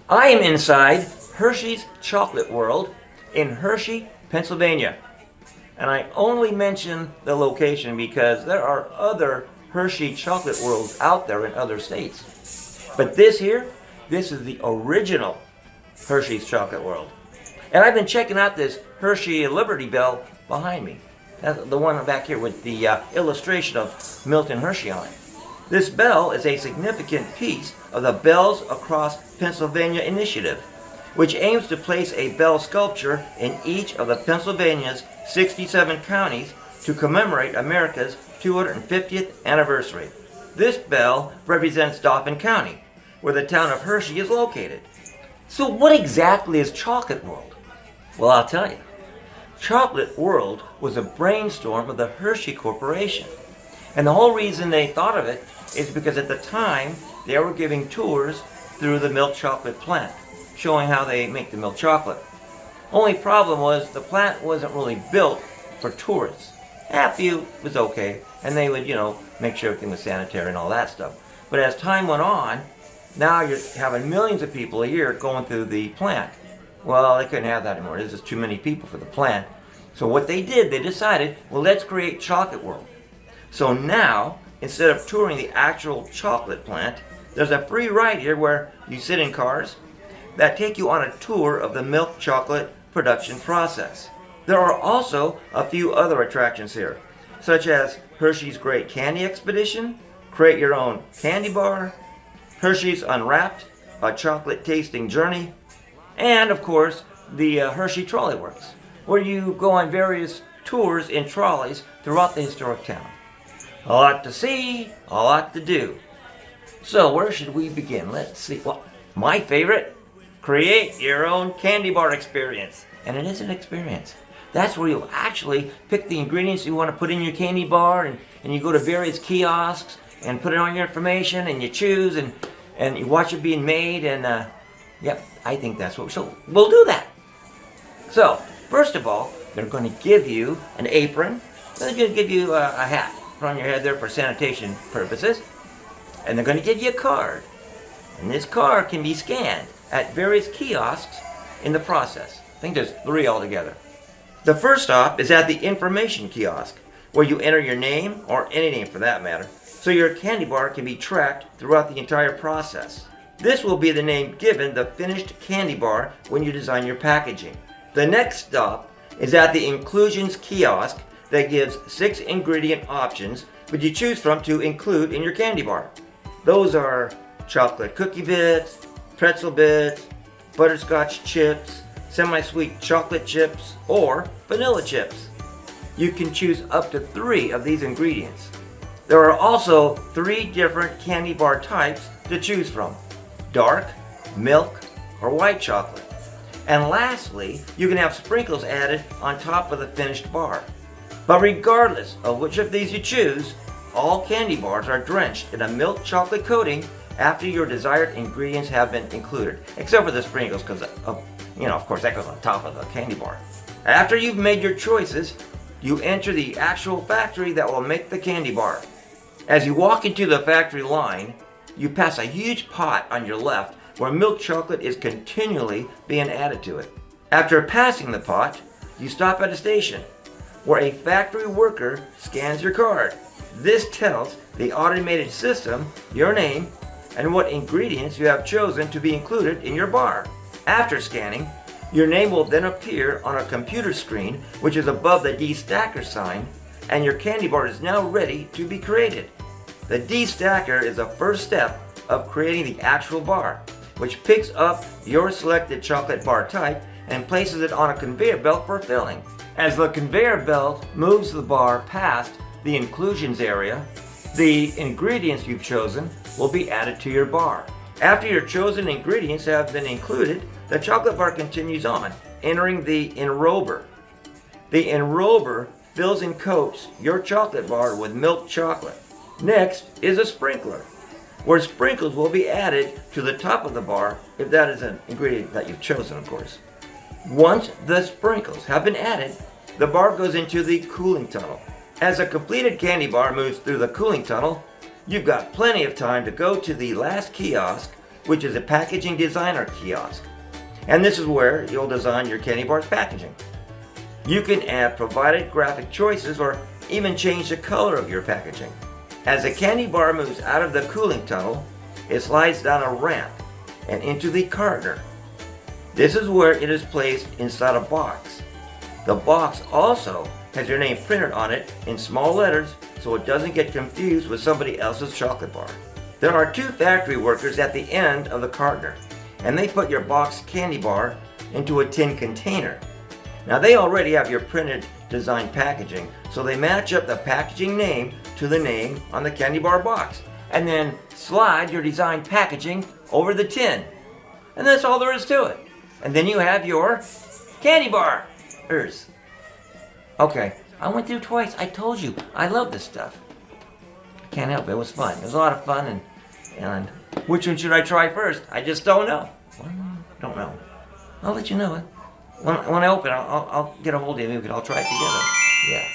I am inside Hershey's Chocolate World in Hershey, Pennsylvania. And I only mention the location because there are other Hershey Chocolate Worlds out there in other states. But this is the original Hershey's Chocolate World. And I've been checking out this Hershey Liberty Bell behind me. That's the one back here with the illustration of Milton Hershey on it. This bell is a significant piece of the Bells Across Pennsylvania initiative, which aims to place a bell sculpture in each of the Pennsylvania's 67 counties to commemorate America's 250th anniversary. This bell represents Dauphin County, where the town of Hershey is located. So what exactly is Chocolate World? Well, I'll tell you. Chocolate World was a brainstorm of the Hershey Corporation. And the whole reason they thought of it is because at the time they were giving tours through the milk chocolate plant, showing how they make the milk chocolate. Only problem was the plant wasn't really built for tourists. A few was okay, and they would, make sure everything was sanitary and all that stuff. But as time went on, now you're having millions of people a year going through the plant. Well, they couldn't have that anymore. There's just too many people for the plant. So what they did, they decided, well, let's create Chocolate World. So now, instead of touring the actual chocolate plant, there's a free ride here where you sit in cars that take you on a tour of the milk chocolate production process. There are also a few other attractions here, such as Hershey's Great Candy Expedition, Create Your Own Candy Bar, Hershey's Unwrapped, a chocolate tasting journey, and of course the Hershey Trolley Works, where you go on various tours in trolleys throughout the historic town. A lot to see, a lot to do. So where should we begin? Let's see. Well, my favorite, create your own candy bar experience. And it is an experience. That's where you'll actually pick the ingredients you want to put in your candy bar, and you go to various kiosks and put it on your information, and you choose and you watch it being made, and yep, I think that's what we'll do that. So first of all, they're going to give you an apron. They're going to give you a hat. Put on your head there for sanitation purposes. And they're going to give you a card. And this card can be scanned at various kiosks in the process. I think there's 3 altogether. The first stop is at the information kiosk, where you enter your name, or any name for that matter, so your candy bar can be tracked throughout the entire process. This will be the name given the finished candy bar when you design your packaging. The next stop is at the inclusions kiosk that gives 6 ingredient options which you choose from to include in your candy bar. Those are chocolate cookie bits, pretzel bits, butterscotch chips, semi-sweet chocolate chips, or vanilla chips. You can choose up to 3 of these ingredients. There are also 3 different candy bar types to choose from: dark, milk, or white chocolate. And lastly, you can have sprinkles added on top of the finished bar. But regardless of which of these you choose, all candy bars are drenched in a milk chocolate coating after your desired ingredients have been included, except for the sprinkles, because of course that goes on top of the candy bar. After you've made your choices, you enter the actual factory that will make the candy bar. As you walk into the factory line, you pass a huge pot on your left where milk chocolate is continually being added to it. After passing the pot, you stop at a station where a factory worker scans your card. This tells the automated system your name and what ingredients you have chosen to be included in your bar. After scanning, your name will then appear on a computer screen which is above the destacker sign, and your candy bar is now ready to be created. The destacker is the first step of creating the actual bar, which picks up your selected chocolate bar type and places it on a conveyor belt for filling. As the conveyor belt moves the bar past the inclusions area, the ingredients you've chosen will be added to your bar. After your chosen ingredients have been included, the chocolate bar continues on, entering the enrober. The enrober fills and coats your chocolate bar with milk chocolate. Next is a sprinkler, where sprinkles will be added to the top of the bar if that is an ingredient that you've chosen, of course. Once the sprinkles have been added, the bar goes into the cooling tunnel. As a completed candy bar moves through the cooling tunnel, you've got plenty of time to go to the last kiosk which is a packaging designer kiosk. And this is where you'll design your candy bar's packaging. You can add provided graphic choices or even change the color of your packaging. As the candy bar moves out of the cooling tunnel, it slides down a ramp and into the cartoner. This is where it is placed inside a box. The box also has your name printed on it in small letters so it doesn't get confused with somebody else's chocolate bar. There are 2 factory workers at the end of the cartoner, and they put your boxed candy bar into a tin container. Now they already have your printed design packaging, so they match up the packaging name to the name on the candy bar box, and then slide your design packaging over the tin. And that's all there is to it. And then you have your candy bars. Okay, I went through twice. I told you, I love this stuff. I can't help it. It was fun. It was a lot of fun. And which one should I try first? I just don't know. Don't know. I'll let you know. When I open, I'll get a hold of you. We can all try it together. Yeah.